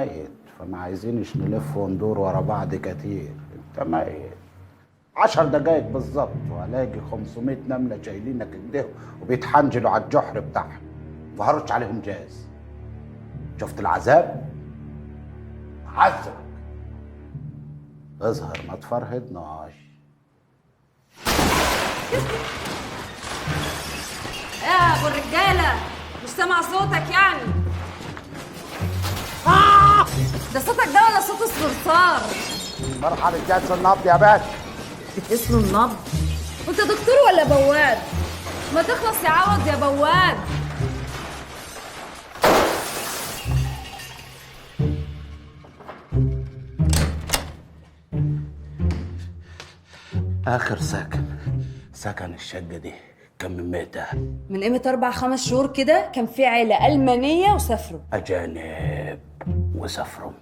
ميت، فما عايزينش نلف وندور ورا بعض كتير. انت ميت 10 دقايق بالظبط وهلاقي 500 نمله شايلينك كده وبيتحنجلوا على الجحر بتاعهم، فهرش عليهم جاز. شفت العذاب؟ عذبك. اظهر ما تفرهدناش. يا ابو الرجاله، مش سامع صوتك يعني؟ ده صوتك ده ولا صوت الصرصار؟ مرحبا الجهاز النبض يا باشا. اسمه النبض؟ وانت دكتور ولا بواب؟ ما تخلص يا عوض يا بواب. اخر سكن الشقه دي كم من متر؟ من قيمة 4-5 شهور كده كان في عيلة ألمانية وسافروا. أجانب وسافروا.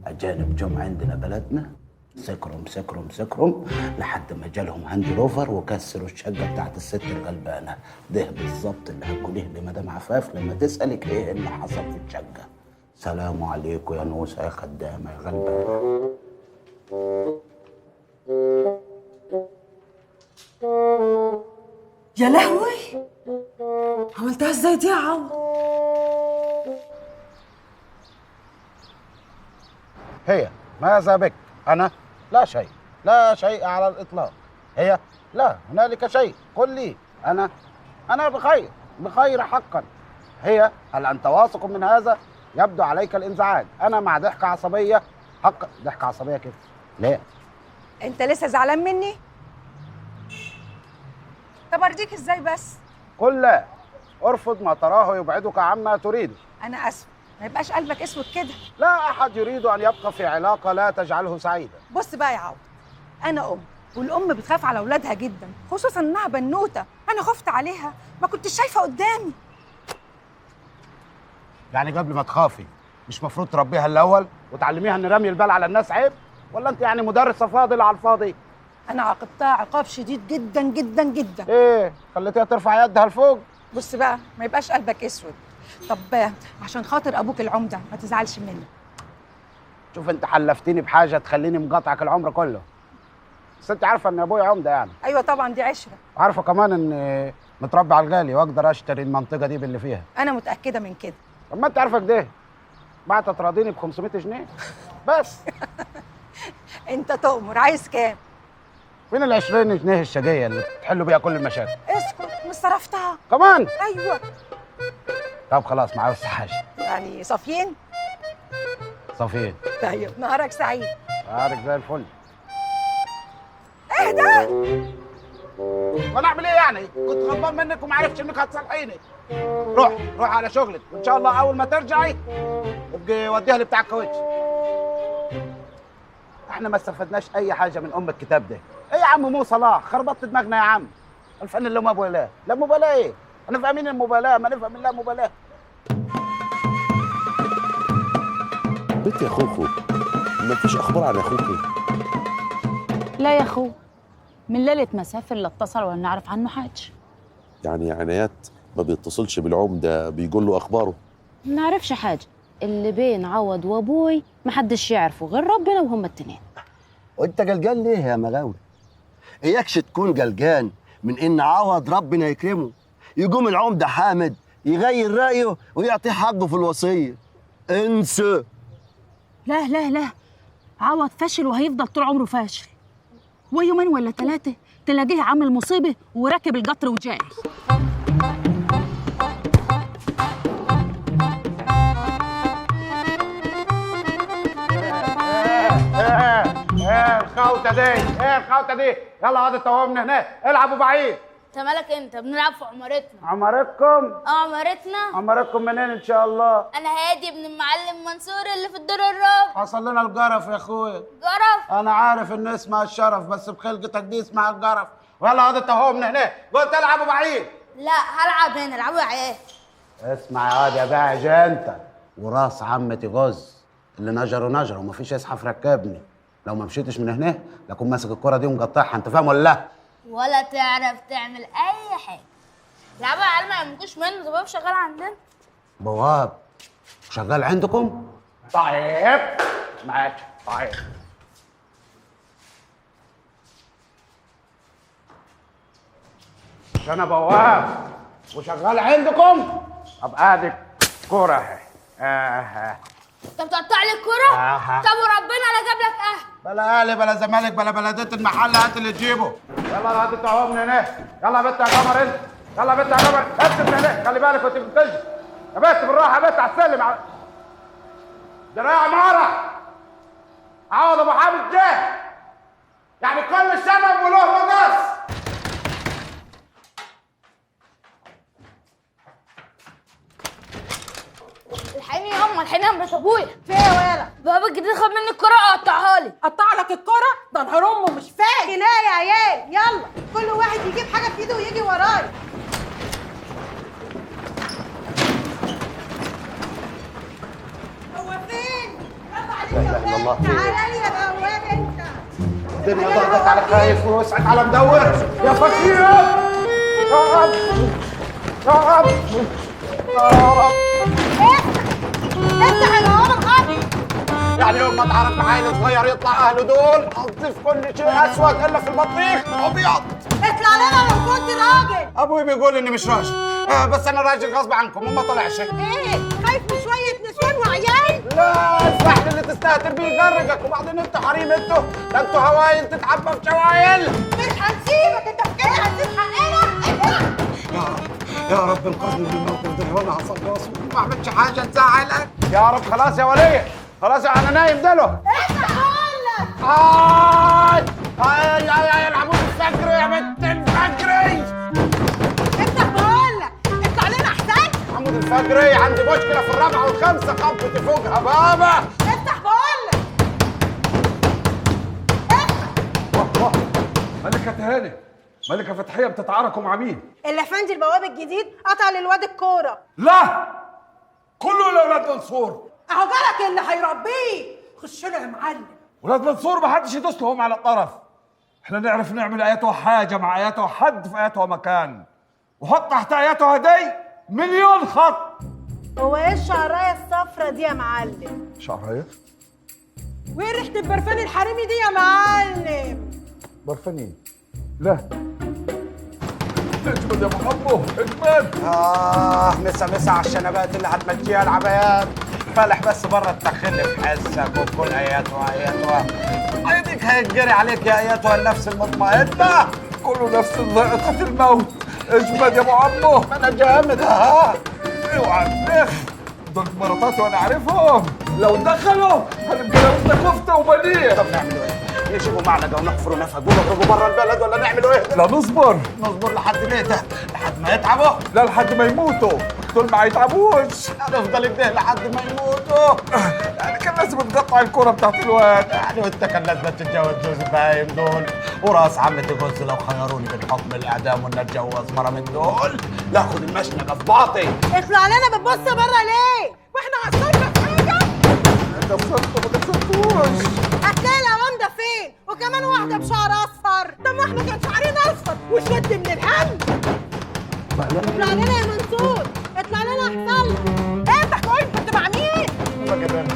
أجانب جم عندنا بلدنا، سكرم لحد ما جالهم هاند روفر وكسروا الشقة بتاعت الست الغلبانة. ده بالظبط اللي هتقوليه لمدام عفاف لما تسألك إيه اللي حصل في الشقة. سلام عليكم يا نوسة يا خدامة يا غلبانة. يا لهوي، عملتها ازاي دي يا عوض؟ هي ماذا بك؟ أنا لا شيء على الإطلاق. هي لا هنالك شيء. قل لي أنا بخير حقا. هي هل أنت واثق من هذا؟ يبدو عليك الانزعاج. أنا مع ضحكة عصبية حقا. ضحكة عصبية كيف؟ ليه؟ انت لسه زعلان مني؟ طب ارضيك ازاي بس؟ قل لا. ارفض ما تراه يبعدك عما تريد. انا اسف، ما يبقاش قلبك اسود كده. لا أحد يريد أن يبقى في علاقة لا تجعله سعيدا. بص بقى يا عوض، انا ام، والام بتخاف على اولادها جدا، خصوصا انها بنوته. انا خفت عليها، ما كنتش شايفه قدامي. يعني قبل ما تخافي مش مفروض تربيها الأول وتعلميها إن رمي البال على الناس عيب؟ ولا أنت يعني مدرسة فاضل على الفاضي؟ انا عاقبتها عقاب شديد جدا جدا جدا. إيه؟ خليتيها ترفع يدها لفوق؟ بص بقى، ما يبقاش قلبك اسود. طب عشان خاطر ابوك العمده ما تزعلش مني. شوف أنت حلفتيني بحاجة تخليني مقاطعك العمر كله. بس أنت عارفة إن أبويا عمدة يعني. ايوه طبعا، دي عشره. عارفة كمان إن متربي على الغالي وأقدر أشتري المنطقة دي باللي فيها. انا متاكده من كده. طب ما أنت عارفة كده. بعت تراضيني ب 500 جنيه بس. انت تؤمر، عايز كام؟ فين ال 20 جنيه الشقية اللي تحلوا بيها كل المشاكل؟ اسكت، مش صرفتها كمان؟ ايوه. طب خلاص ما عاوز حاجة. يعني صافيين؟ صافين. طيب نهارك سعيد. نهارك زي الفل. اهدى. وانا اعمل ايه يعني؟ كنت غضبان منك وما عرفتش انك هتصالحيني. روح على شغلك وان شاء الله اول ما ترجعي ابقي وديها لبتاع الكاوتش. احنا ما استفدناش اي حاجه من ام الكتاب ده. ايه يا عم مو صلاح، خربطت دماغنا يا عم. الفن اللي مبالاه، لا مبالاه ايه؟ انا فاهمين المبالاه ما نفهم الا مبالاه. بنت يا خوخو، ما فيش اخبار عن اخوكي؟ لا يا اخو، من ليله ما سافر لا اتصل ولا نعرف عنه حاجه. يعني عنايات ما بيتصلش بالعمده بيقول له اخباره؟ ما نعرفش حاجه. اللي بين عوض وابوي ما حدش يعرفه غير ربنا وهم التنين. وانت قلقان ليه يا مغاوي؟ اياكش تكون قلقان من ان عوض ربنا يكرمه يقوم العمده حامد يغير رايه ويعطيه حقه في الوصيه. انسى. لا لا لا، عوض فاشل وهيفضل طول عمره فاشل. ويومين ولا 3 تلاقيه عامل مصيبه وراكب القطر وجاي. ايه الخوته دي؟ يلا هذا التواب من هناك، العبوا بعيد. انت مالك؟ انت بنلعب في عمارتنا. عمارتكم؟ عمارتنا. عمارتكم منين ان شاء الله؟ انا هادي ابن المعلم منصور اللي في الدور الرابع. حصل لنا الجرف يا اخويا. جرف؟ انا عارف ان اسمها الشرف بس بخلقتك دي اسمها الجرف. ويلا هذا التواب من هناك، قلت العبوا بعيد. لا هلعب هنا، العبوا يا عيال. اسمع يا واد يا باعج انت وراس عمتي غز اللي نجره ومفيش يزحف ركبني. لو ما مشيتش من هنا لكون ماسك الكرة دي ومقطعها، انت فاهم ولا لا؟ ولا تعرف تعمل اي حاجه. العبوا يا عيال ما يمكوش منه، ده باب شغال عندنا. بواب شغال عندكم؟ طيب ماشي طيب. مش انا بواب وشغال عندكم؟ ابقى ادي كوره اهي. انت بتقطع لي الكرة؟ آه. طب وربنا لا جاب لك بلا اهلي بلا زمالك بلا بلديه المحل، هات اللي تجيبه. يلا هات الطعام من هنا. يلا يا بنت يا قمر انت. يلا يا بنت يا قمر امسك من هنا، خلي بالك وانت بتنزل. يا بنت بالراحه يا بنت على السلم. دراع عماره. عوض ابو حامد جه. يعني كل سبب وله مقص. الحقيني يا أما، الحقيني يا مرات أبويا. في ايه يا ولا؟ بابا الجديد خد مني الكرة وقطعها لي. قطع لك الكرة؟ ده نهار امه مش فاهم. كفايه يا عيال، يلا كل واحد يجيب حاجه في ايده ويجي ورايا. هو فين؟ يلا عليك يا ولاد، تعالى لي يا بواب انت. الدنيا ضغطت على خايف ووسعت على مدور. يا فكير يا رب يا رب يا رب. افتح يا عمر غالي. يعني يوم ما اتعرف عيل صغير يطلع اهله دول حطي في كل شيء اسود الا في البطيخ ابيض. اطلع لنا لو كنت راجل. ابوي بيقول اني مش راجل. بس انا راجل غصب عنكم وما طلعش. ايه؟ خايف من شويه نسوان وعيال؟ لا الفحل اللي تستهتر بيه يغرقك، وبعدين انتوا حريم انتوا، ده انتوا هوايل تتحبى في شوايل. مش هنسيبك، انت فاكر هنسيب حقنا؟ يا رب يا رب انقذني من الموقف ده وانا هصلص وما اعملش حاجه تزعلك. يا رب خلاص يا وليه، خلاص انا نايم دلو. افتح هقول لك. يا العمود الفجري يا بنت الفجري. افتح بقول لك، اطلع لنا احسن. عمود الفجري عندي مشكله في الرابعه والخامسه خبطتي فوقها بابا. افتح بقول لك. ملكة هاني، ملكة فتحية بتتعاركوا مع مين؟ الافندي البواب الجديد قطع للواد الكوره. لا، كله لأولاد منصور. اهو جالك اللي هيربيه. خش له يا معلم. ولاد منصور ما حدش يدوس لهم على الطرف. احنا نعرف نعمل اياته حاجة مع اياته حد في اياته مكان، وحط تحت اياته هدي 1,000,000 خط. هو ايه الشعرايه الصفرا دي يا معلم؟ شعراية؟ وايه ريحه البرفان الحريمي دي يا معلم؟ برفانين؟ لا. اجمد يا محمو، اجمد. مسا مسا على الشنبات اللي هتمشيها العبايات. فالح بس بره تدخلني في حسك وكل اياتها اياتها. ايديك هيتجري عليك يا اياتها النفس المطمئنه. كله نفس ذائقة الموت. اجمد يا ابو عمو. انا جامد اوعى تنخ. دول مراتات وانا عارفهم. لو دخلوا هنبقى لو كفته وبنيه. طب نعملوا ايه؟ نجيبوا معلقه ونحفروا نفق ونضربوا بره البلد ولا نعملوا ايه؟ لا نصبر. نصبر لحد متى؟ لحد ما يتعبوا؟ لا لحد ما يموتوا. دول ما يتعبوش. هنفضل كده لحد ما يموتوا. يعني كان لازم تقطع الكرة بتاعت الواد. يعني وانت كان لازم تتجوز جوز البهايم دول، وراس عمتي جوز لو خيروني بين حكم الاعدام ولا اتجوز مره من دول لاخد المشنقه في باطي. اطلع لنا بتبص بره ليه؟ واحنا قصرنا في حاجه؟ انت وصلت ما كسرتوش. هتلاقي الأوان ده فين؟ وكمان واحدة بشعر أصفر. طب ما احنا كان شعرنا أصفر وشد من الهم. اطلع لنا يا منصور، اطلع لنا أحسن لك. افتح كويس، انت مع مين؟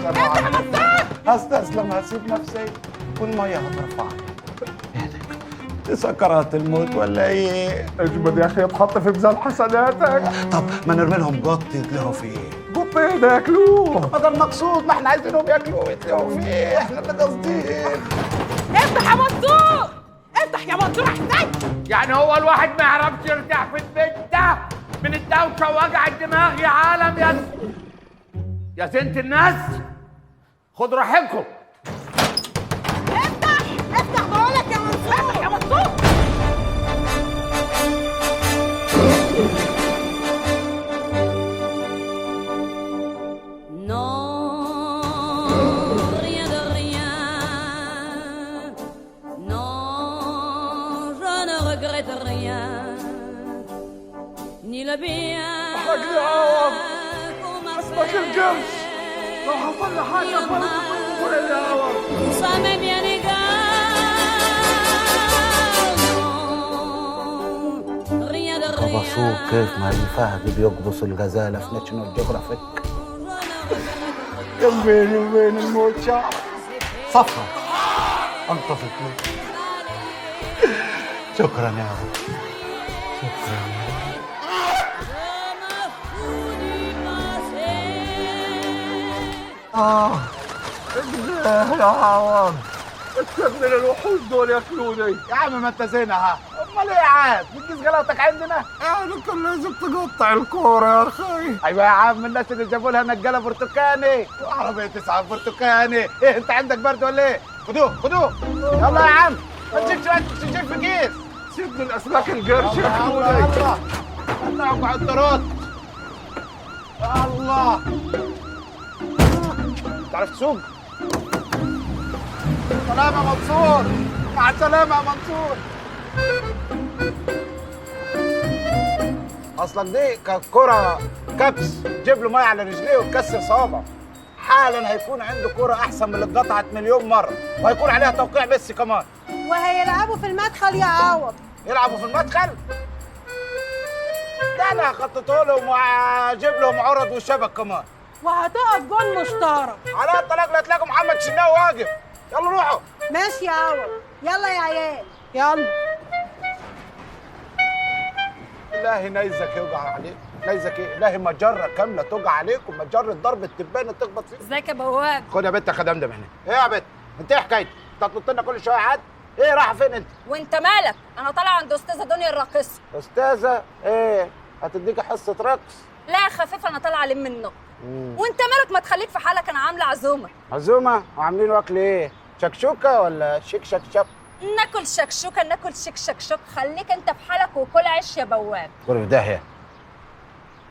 افتح يا منصور. هستسلم هسيب نفسي والميه هترفعني. دي سكرات الموت ولا ايه؟ اجمد يا اخي اتحط في ميزان حسناتك. طب ما نرمي لهم قط يتلهوا فيه. قط ايه ده ياكلوه؟ هذا المقصود، ما احنا عايزينهم ياكلوه يتلهوا فيه، احنا اللي قاصدين. افتح يا منصور، افتح يا منصور أحسن. يعني هو الواحد ما يعرفش يرتاح في البيت ده من الدوشه ووجع الدماغ يا عالم يا زنت الناس؟ خد راحتكم. افتح بقولك يا منصور. افتح يا منصور. حرقني عوض. اسمك القرش. لو حصل لي حاجة فرق وين يا عوض؟ قبصوه كيف ما الفهد بيقبص الغزاله في ناشونال جيوغرافيك. كان بيني وبين الموت شعر صفرة انطفت لي. شكرا يا رب، شكرا يا رب. يا عوض اكتب من الوحوش دول ياكلوني. يا عم ما انت زينة ها، امال ايه يا عاد؟ بتجيز غلاوتك عندنا؟ يعني كان لازم تقطع الكورة يا اخي. ايوه يا عم، الناس اللي جابوا لها نجالة برتقاني وعربية 9 برتقاني. ايه انت عندك برد ولا ايه؟ خدوه خدوه، يلا يا عم ما تجيبش تجيب في كيس. سيب من اسماك القرش الله ياكلوني. الله الله، اقعد الطرات. يا الله، تعرف تسوق؟ سلامة يا منصور، مع السلامة يا منصور. اصلك دي كانت كرة كبس، جيب له ميه على رجليه وتكسر صوابعه. حالا هيكون عنده كرة احسن من اللي اتقطعت مليون مرة، وهيكون عليها توقيع ميسي كمان. وهيلعبوا في المدخل يا عوض. يلعبوا في المدخل؟ ده انا خططه لهم واجيب لهم عرض والشبك كمان. وهتقف جون مشترك. على الطلاق لا تلاقوا محمد شناوي واقف. يلا روحوا. ماشي يا عوض، يلا يا عيال يلا. إلهي نيزك يوقع عليك، نيزك ايه؟ إلهي مجرة كاملة توقع عليك ومجرة ضرب التبانة تخبط فيك. ازيك يا بواب؟ خد يا بنت خدام ده من هنا. ايه يا بنت؟ انت ايه حكايتك؟ انت هتنط لنا كل شوية عاد؟ ايه رايحة فين انت؟ وانت مالك؟ انا طالعه عند استاذه دنيا الراقصه. أستاذة ايه؟ هتديكي حصة رقص؟ لا يا خفيف، انا طالعه الم النوم. وانت مالك؟ ما تخليك في حالك، انا عامله عزومه. عزومة؟ وعاملين اكل ايه؟ شكشوكة ولا شيك شكشك؟ ناكل شكشوكه، ناكل شيك شكشوك. خليك انت في حالك وكل عيش يا بواب. كل في داهية.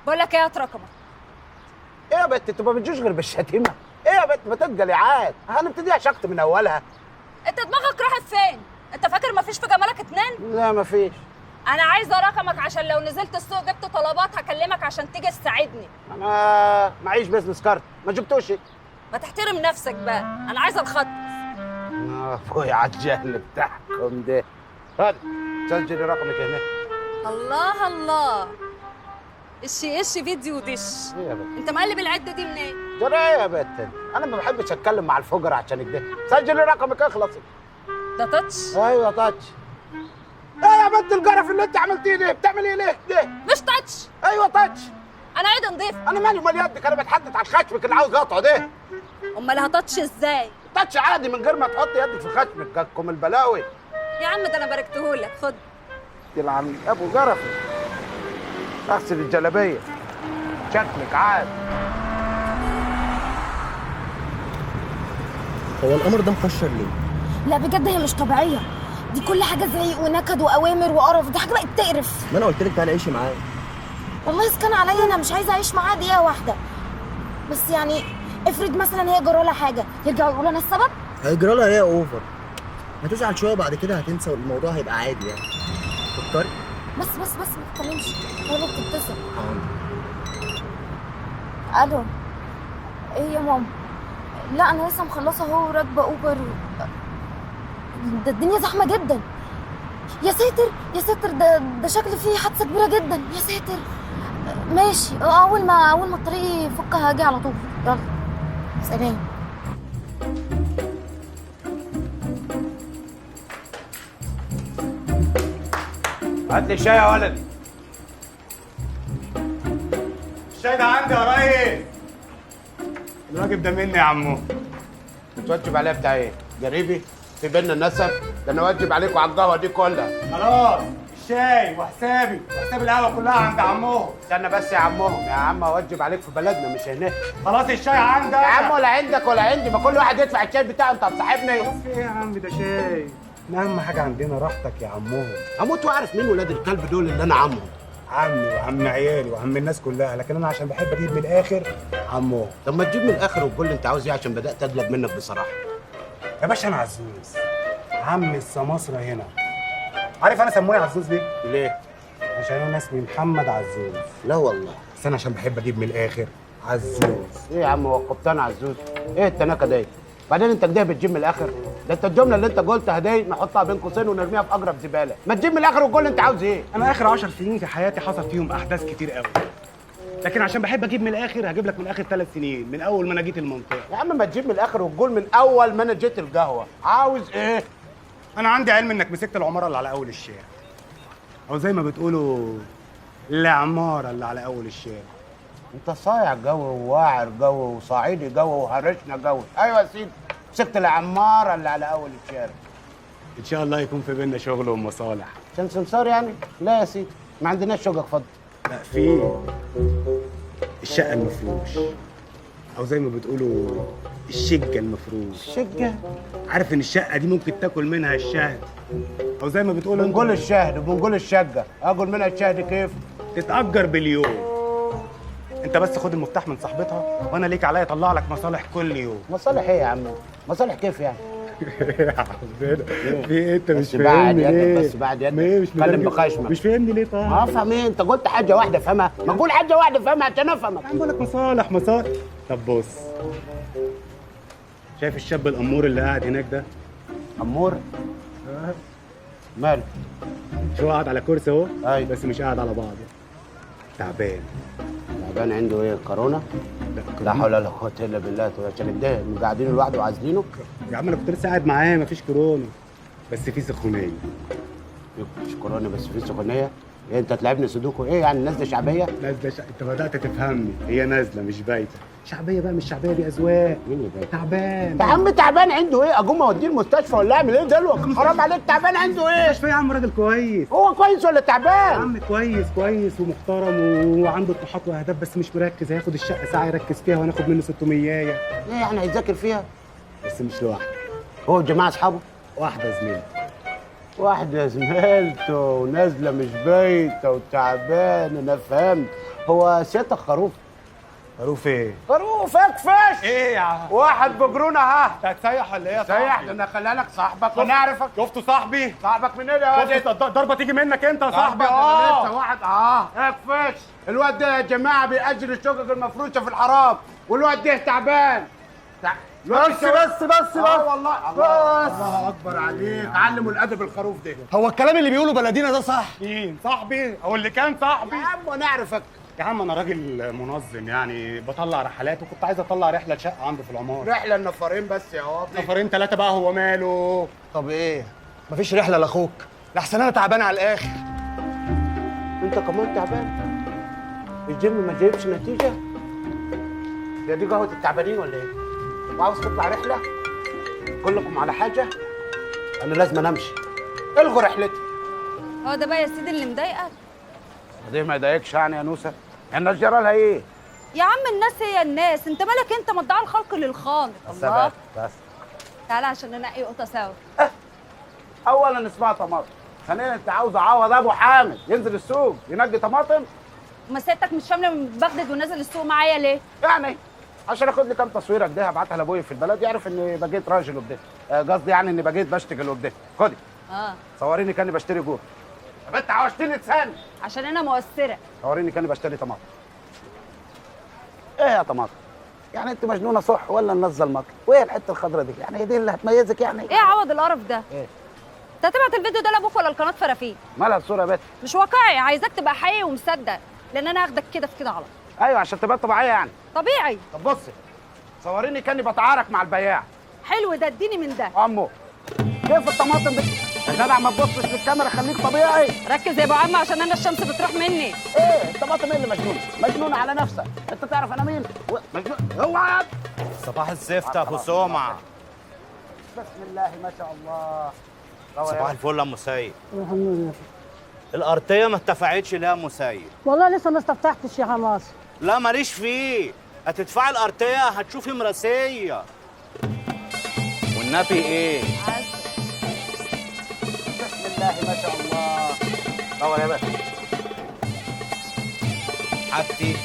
بقول لك ايه يا رقمك؟ ايه يا بنت؟ انتوا ما بتجوش غير بالشتيمة؟ ايه يا بنت؟ ما تتقلي عاد، هنبتديها شقط من اولها. انت دماغك راحت فين؟ انت فاكر ما فيش في جمالك اتنين؟ لا مفيش. انا عايزه رقمك عشان لو نزلت السوق جبت طلبات هكلمك عشان تيجي تساعدني. انا معيش بيزنس كارد، ما جبتوش. ما تحترم نفسك بقى، انا عايزه الخط. ابويا على الجهل بتاعكم ده. هذا سجلي رقمك هنا. الله الله، ايش فيديو دش. ايه يا بنت؟ انت مقلب العده دي منين؟ جرى ايه يا بنت؟ انا ما بحبش اتكلم مع الفجر عشان كده. سجلي رقمك اخلصي. ده تاتش؟ ايوه تاتش. ايه يا بنت القرف اللي انت عملتيه ده؟ بتعملي ايه ليه ده؟ مش تاتش. ايوه تاتش. انا عايده نضيف. انا مالي ومال يدك، انا بتحدد على خشمك اللي عاوز اقطعه ده. امال هتاتش ازاي؟ تاتش عادي من غير ما تحط يدك في خشمك، جاتكم البلاوي. يا عم ده انا باركتهولك، خد. يلعن ابو قرف. اغسل الجلابيه شكلك عاد. هو القمر ده مكشر ليه؟ لا بجد هي مش طبيعيه، دي كل حاجه زعيق ونكد واوامر وقرف، دي حاجه بقت تقرف. ما انا قلت لك تعالي عيشي معايا. والله اسكن عليا، انا مش عايزه اعيش معاها دقيقه واحده. بس يعني افرض مثلا هي جرى لها حاجه، يرجعوا يقولوا انا السبب. هيجرى لها ايه يا اوفر؟ هتزعل شويه بعد كده هتنسى والموضوع هيبقى عادي يعني. فكري. بس ما تتكلمش، هي اللي بتتصل. الو، ايه يا ماما؟ لا انا لسه مخلصه اهو راكبه اوبر. ده الدنيا زحمه جدا. يا ساتر يا ساتر، ده شكل فيه حادثه كبيره جدا. يا ساتر. ماشي، اول ما الطريق يفك هاجي على طول. يلا سلام. هات لي شاي يا ولد. الشاي ده عندي يا ريس. الواجب ده مني يا عمو. بتوجب عليا بتاع ايه؟ جريبي؟ في بينا النسب؟ ده انا واجب عليكم على القهوه دي كلها. خلاص، الشاي وحسابي وحساب القهوه كلها عند عمهم. استنى بس يا عمهم، يا عم اوجب عليك في بلدنا مش هنا. خلاص الشاي عندك يا عم، ولا عندك ولا عندي، ما كل واحد يدفع الشاي بتاعه. انت هتصاحبني؟ خلاص في ايه يا عم، ده شاي. اهم حاجه عندنا راحتك يا عمهم. هموت واعرف مين ولاد الكلب دول اللي انا عمهم. عمي وعم عيالي وعم الناس كلها، لكن انا عشان بحب اجيب من الاخر عمهم. طب ما تجيب من الاخر وتقول لي انت عاوز ايه، عشان بدات اقلب منك بصراحه. يا باشا انا عزوز، عم السماسرة هنا. عارف انا سموني عزوز ليه؟ ليه؟ عشان انا اسمي محمد عزوز. لا والله. بس انا عشان بحب اجيب من الاخر عزوز. ايه يا عم، هو القبطان عزوز؟ ايه التناكه دي؟ بعدين انت كده بتجيب من الاخر؟ ده انت الجمله اللي انت قلتها دي نحطها بين قوسين ونرميها في اقرب زباله. ما تجيب من الاخر وتقول لي انت عاوز ايه؟ انا اخر 10 سنين في حياتي حصل فيهم احداث كتير قوي. لكن عشان بحب اجيب من الاخر هجيب لك من اخر 3 سنين من اول ما انا جيت المنطقه. يا عم ما تجيب من الاخر وتقول من اول ما انا جيت القهوه. عاوز ايه؟ انا عندي علم انك مسكت العماره اللي على اول الشارع، او زي ما بتقولوا العماره اللي على اول الشارع. انت صايع جو وواعر جو وصعيدي جو وهرشنا جو. ايوه يا سيدي، مسكت العماره اللي على اول الشارع. ان شاء الله يكون في بينا شغل ومصالح. عشان سمسار يعني؟ لا يا سيدي، ما عندناش شقق فضي. لا في الشقه المفروش، او زي ما بتقولوا الشقه المفروش. شقه؟ عارف ان الشقه دي ممكن تاكل منها الشهد، او زي ما بتقولوا بنقول الشهد وبنقول الشقه. اكل منها الشهد كيف؟ تتاجر باليوم. انت بس خد المفتاح من صاحبتها وانا ليك عليا اطلع لك مصالح كل يوم. مصالح ايه يا عم؟ مصالح كيف يعني؟ يا عبدنا في ايه؟ انت مش بس بعد فاهمني يدك، ليه؟ بس بعد يدك. ليه مش اتكلم مدرج- بخشمك. مش فاهمني ليه طيب؟ ما افهم ايه؟ انت قلت حاجه واحده افهمها، ما تقول حاجه واحده افهمها عشان افهمك. يا عم بقول لك مصالح مصالح. طب بص، شايف الشاب الامور اللي قاعد هناك ده؟ امور؟ ماله؟ شو قاعد على كرسي اهو؟ ايوه بس مش قاعد على بعضه، تعبان. تعبان عنده ايه؟ كورونا؟ لا حول ولا قوه الا بالله. عشان ده قاعدين لوحده وعازلينه؟ يا عم انا كنت لسه قاعد معاه، مفيش كورونا بس في سخونيه. مش كورونا بس في سخونيه؟ إيه انت تلعبني سودوكو؟ ايه يعني نازله شعبيه؟ نازله انت بدات تفهمني، هي نازله مش بايته. شعبيه بقى مش شعبيه، دي اذواق. مين اللي بايته؟ تعبان يا عم تعبان عنده ايه؟ اقوم اوديه المستشفى ولا اعمل ايه دلوقتي؟ حرام عليك، تعبان عنده ايه؟ مش يا عم راجل كويس. هو كويس ولا يا تعبان؟ عم كويس كويس ومحترم وعنده طموحات واهداف، بس مش مركز. هياخد الشقه ساعه يركز فيها وهناخد منه 600. ايه يعني هيذاكر فيها؟ بس مش لوحده، هو الجماعه اصحابه؟ واحده زميلته. واحدة زميلته ونازلة مش بايتة وتعبان. أنا فهمت. هو سيادتك خروف؟ خروف ايه؟ خروف اكفش! ايه يا عم؟ واحد بجرونة ها؟ انت هتسيح ولا ايه يا سيح صاحبي؟ ده أنا خليها لك صاحبك وأنا أعرفك. شفته صاحبي؟ صاحبك منين يا واد؟ شفت الضربه تيجي منك انت يا صاحبي؟ لسه واحد اكفش. الواد ده يا جماعة بيأجل الشقق المفروشة في الحرام، والواد ده تعبان. بس والله. الله أكبر عليك، علموا الأدب الخروف ده. هو الكلام اللي بيقوله بلدينا ده صح؟ مين؟ صاحبي او اللي كان صاحبي؟ يا عم وأنا أعرفك. يا عم انا راجل منظم، يعني بطلع رحلات، وكنت عايز اطلع رحله شقه عنده في العماره. رحلة النفرين بس يا واطي. نفرين 3 بقى، هو ماله؟ طب ايه؟ مفيش رحله لاخوك؟ لحسن انا تعبان على الاخر. أنت كمان تعبان؟ الجيم ما جايبش نتيجة؟ يا دي قهوة التعبانين ولا إيه؟ وعاوز تطلع رحلة؟ كلكم على حاجة؟ أنا لازم أمشي. الغوا رحلتي. هو ده بقى يا سيدي اللي مضايقك؟ دي ما يضايقش يعني يا نوسة؟ الناس جرى لها إيه؟ يا عم الناس هي الناس، انت مالك؟ انت مدعي الخلق للخالق. الله. بس تعالى عشان ننقي قطه سوا. أولا اسمها طماطم، ثانيا أنت عاوز أعوض أبو حامد ينزل السوق ينقي طماطم؟ ما سيادتك مش شامله من بغداد ونازل السوق معايا ليه؟ يعني عشان اخد لي كام تصويره كده هبعتها لابويا في البلد يعرف اني بقيت راجل وبده. قصدي يعني اني بقيت بشتغل وبده. خدي صوريني كاني بشتري جور. طب انت عوشتني لساني عشان انا مؤثره. صوريني كاني بشتري طماطم. ايه يا طماطم؟ يعني انت مجنونه صح ولا ننزل مكر؟ وايه الحته الخضراء دي؟ يعني هي دي اللي هتميزك يعني؟ ايه عوض القرف ده؟ ايه؟ انت هتبعت الفيديو ده لابوك ولا القناه فرافيل؟ مالها الصوره يا بت؟ مش واقعي، عايزاك تبقى حقيقي ومصدق، لان انا هاخدك كده في كده على طول. ايوه عشان تبقى طبيعيه يعني. طبيعي. طب بصي صوريني كاني بتعارك مع البياع. حلو ده، اديني من ده. امو كيف الطماطم دي؟ يا جدع ما تبصش للكاميرا، خليك طبيعي. ركز يا ابو عم عشان انا الشمس بتروح مني. ايه الطماطم ايه اللي مجنونه؟ مجنونه على نفسك. انت تعرف انا مين؟ مجنون. اوعى. صباح الزفت يا ابو سمع. بسم الله ما شاء الله. صباح الفل يا ام سيد. الحمد لله. الارضيه ما اتفقتش ليه يا ام سيد؟ والله لسه ما استفتحتش يا حماس. لا ماليش فيه، هتدفعي الارضيه هتشوفي مراسيه. والنبي ايه؟ بسم الله ما شاء الله. دور يا باشا. حاجتي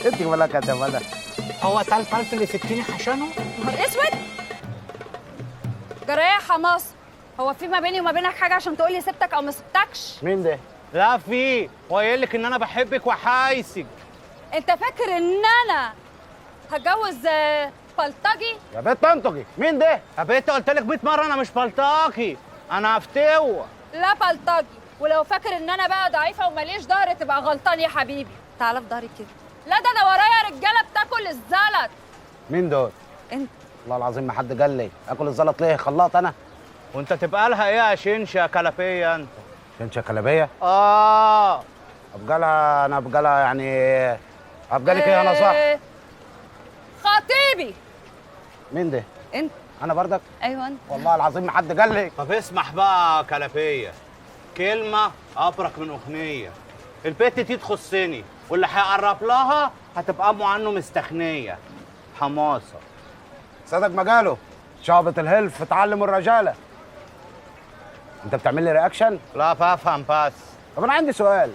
انت مالك يا ولد؟ هو ده الفلفل اللي سبتني حشانه؟ نهار اسود. جرايه يا حماس، هو في ما بيني وما بينك حاجه عشان تقول لي سبتك او ما سبتكش؟ مين ده؟ لا في، هو قايل لك ان انا بحبك وحايسك. انت فاكر ان انا هتجوز بلطجي؟ يا بنت انطقي، مين ده؟ يا بنت قلت لك 100 مره انا مش بلطجي، انا هفتوه. لا بلطجي، ولو فاكر ان انا بقى ضعيفه وماليش ظهر تبقى غلطان يا حبيبي. تعالى في ظهري كده. لا ده انا ورايا رجاله بتاكل الزلط. مين دول؟ انت. والله العظيم ما حد قال لي اكل الزلط ليه؟ خلاط انا. وانت تبقى لها ايه يا شنشه كلافيه انت؟ شنشه كلابيه؟ اه ابقى لها انا ابقى لها يعني ابقى لك ايه انا صح؟ خطيبي. مين ده؟ انت. انا بردك؟ ايوه انت. والله العظيم ما حد قال لي. طب اسمح بقى كلافيه، كلمه ابرك من اغنيه. البت دي تخصني واللي هيقرب لها هتبقى امه عنه مستخنيه. حماسه. صدق مجاله شعبة الهلف تعلم الرجاله. انت بتعمل لي رياكشن؟ لا بفهم بس. طب انا عندي سؤال،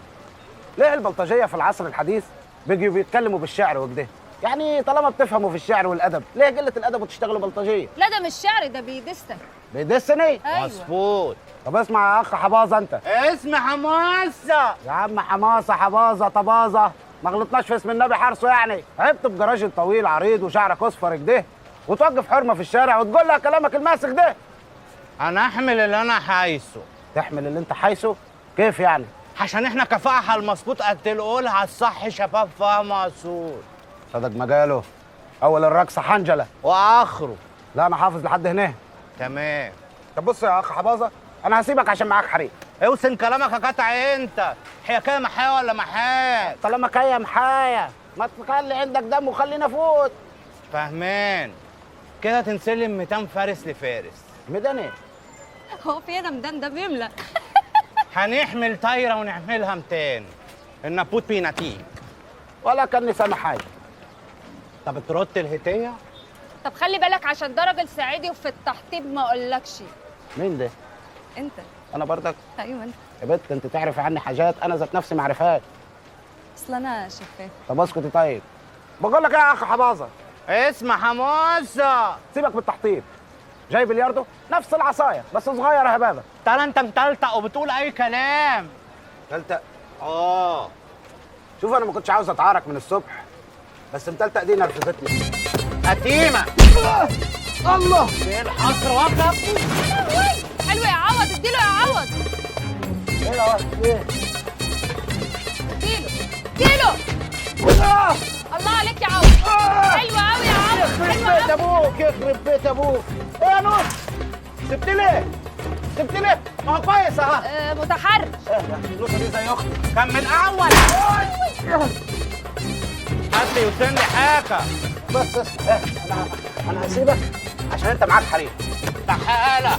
ليه البلطجيه في العصر الحديث بيجوا بيتكلموا بالشعر وكده؟ يعني طالما بتفهموا في الشعر والادب ليه قله الادب وتشتغلوا بلطجيه؟ لا ده مش شعر، ده بيدسك. بيدسني؟ أيوة. مظبوط. طب اسمع يا اخ حباظه انت. اسم حماسه يا عم حماسه حباظه طبازه، ما غلطناش في اسم النبي حارسه يعني. عبت بجراج طويل عريض وشعرك اصفر كده وتوقف حرمه في الشارع وتقول لها كلامك الماسخ ده. انا احمل اللي انا حايسه. تحمل اللي انت حايسه؟ كيف يعني؟ عشان احنا كفاءة المظبوط قد القول على الصح شباب فاهمة اصول. صدق مجاله، اول الرقص حنجله واخره. لا انا حافظ لحد هنا. تمام. طب بص يا اخ حباظه، انا هسيبك عشان معاك حريق. اوسن كلامك يا قطع انت. حكايه محايا ولا محايا؟ طالما كايه محايا ما تخلي عندك دم وخلينا فوت. فاهمان. كده تنسلم 200 فارس لفارس. ميدان ايه؟ هو في هنا ميدان ده بيملى. هنحمل طايره ونعملها 200. النبوت بيناتيك. ولا كاني سامع حاجه. طب ترد الهديه؟ طب خلي بالك عشان ده راجل صعيدي وفي التحطيب ما اقولكش. مين ده؟ انت. انا برضك؟ ايوه انت. يا بنت انت تعرفي عني حاجات انا ذات نفسي ما عرفهاش. اصل انا شفاف. طب اسكتي طيب. بقول لك ايه يا اخ حباظه؟ اسمع حماسه. سيبك من التحطيب. جاي بلياردو نفس العصايه بس صغير يا هبابه. تعالى انت متلتق وبتقول اي كلام. متلتق؟ شوف انا ما كنتش عاوز اتعارك من الصبح بس متلتق دي نرفزتني. قتيمه. الله ايه الحصر وقف. حلو يا عوض، اديله يا عوض. ايه يا واد ايه؟ اديله. الله عليك يا عوض. حلو قوي يا عوض. يخرب بيت ابوك يخرب بيت ابوك. ايه يا نور؟ سبت ليه؟ سبت ليه؟ ما هو كويس اهو. متحرش. نوسه دي زي اختي. كان من اول. حد يوصل لي حاجه. بس انا هسيبك عشان انت معاك حريق. تعالى.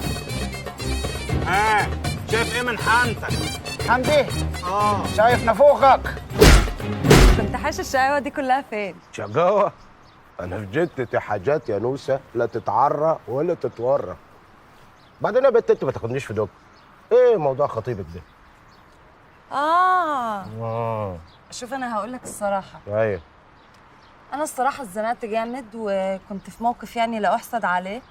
ها شايف ايه من حنتك؟ حمدي شايف نافوخك. كنت حاش الشقاوه دي كلها فين؟ شقاوة؟ أنا في جدتي حاجات يا نوسة لا تتعرى ولا تتورى. بعدين يا بنت أنت ما تاخدنيش في دوك. إيه موضوع خطيبك ده؟ شوف انا هقول لك الصراحه. أيوه. انا الصراحه اتزنقت جامد وكنت في موقف يعني لا احسد عليه،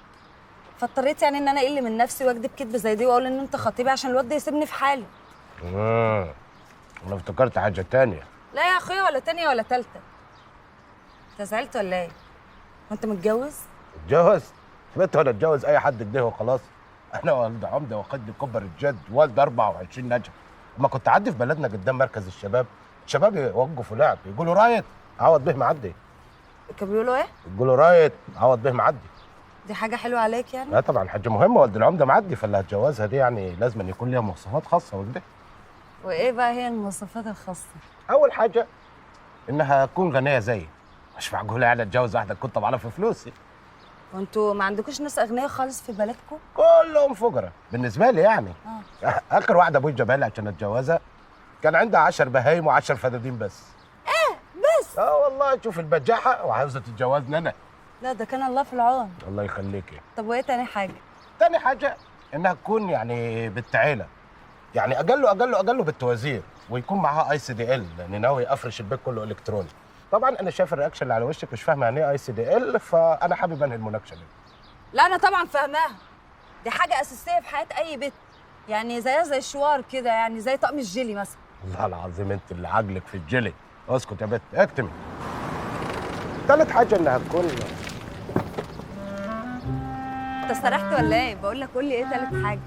فاضطريت يعني ان انا اقل من نفسي واكدب كدبه زي دي واقول ان انت خطيبي عشان الواد ده يسيبني في حالي. أنا افتكرت حاجة تانية. لا يا اخويا، ولا تانية ولا تالتة. انت زعلت ولا ايه؟ وانت متجوز؟ اتجوز؟ بنت أنا اتجوز أي حد كده وخلاص. أنا والد عمدة واخدني كبر الجد، والد 24 نجم. لما كنت أعدي في بلدنا قدام مركز الشباب يوقفوا لعب يقولوا رايت عوض به معدي. كانوا بيقولوا ايه؟ يقولوا رايت عوض به معدي. دي حاجة حلوة عليك يعني؟ لا طبعا حاجة مهمة، والد العمدة معدي، فاللي هتجوزها دي يعني لازم يكون ليها مواصفات خاصة وكده. وايه بقى هي المواصفات الخاصة؟ أول حاجة إنها تكون غنية زيي. مش معقولة يعني أتجوز واحدة كنت طبعا في فلوسي. وانتوا ما عندكوش ناس أغنياء خالص في بلدكم؟ كلهم فقراء بالنسبة لي يعني. آخر واحدة أبوي جابها لي عشان أتجوزها كان عندها 10 بهايم و10 فدادين بس. ايه بس؟ والله شوف البجاحة وعاوزة تتجوزني أنا. لا ده كان الله في العون. الله يخليكي. طب وايه تاني حاجة؟ تاني حاجة إنها تكون يعني بنت عيلة. يعني أقله بالتوازير ويكون معاها ICDL لأني ناوي أفرش البيت كله إلكتروني. طبعا أنا شايف الرياكشن اللي على وشك مش فاهمة يعني إيه ICDL، فأنا حابب أنهي المناقشة دي. لا أنا طبعا فاهماها. دي حاجة أساسية في حياة أي بيت. يعني زيها زي الشوار كده، يعني زي طقم الجيلي مثلا. والله العظيم أنت اللي عقلك في الجيلي. اسكت يا بت اكتمي. تالت حاجة إنها تكون. أنت سرحت ولا إيه؟ بقول لك قول لي إيه تالت حاجة؟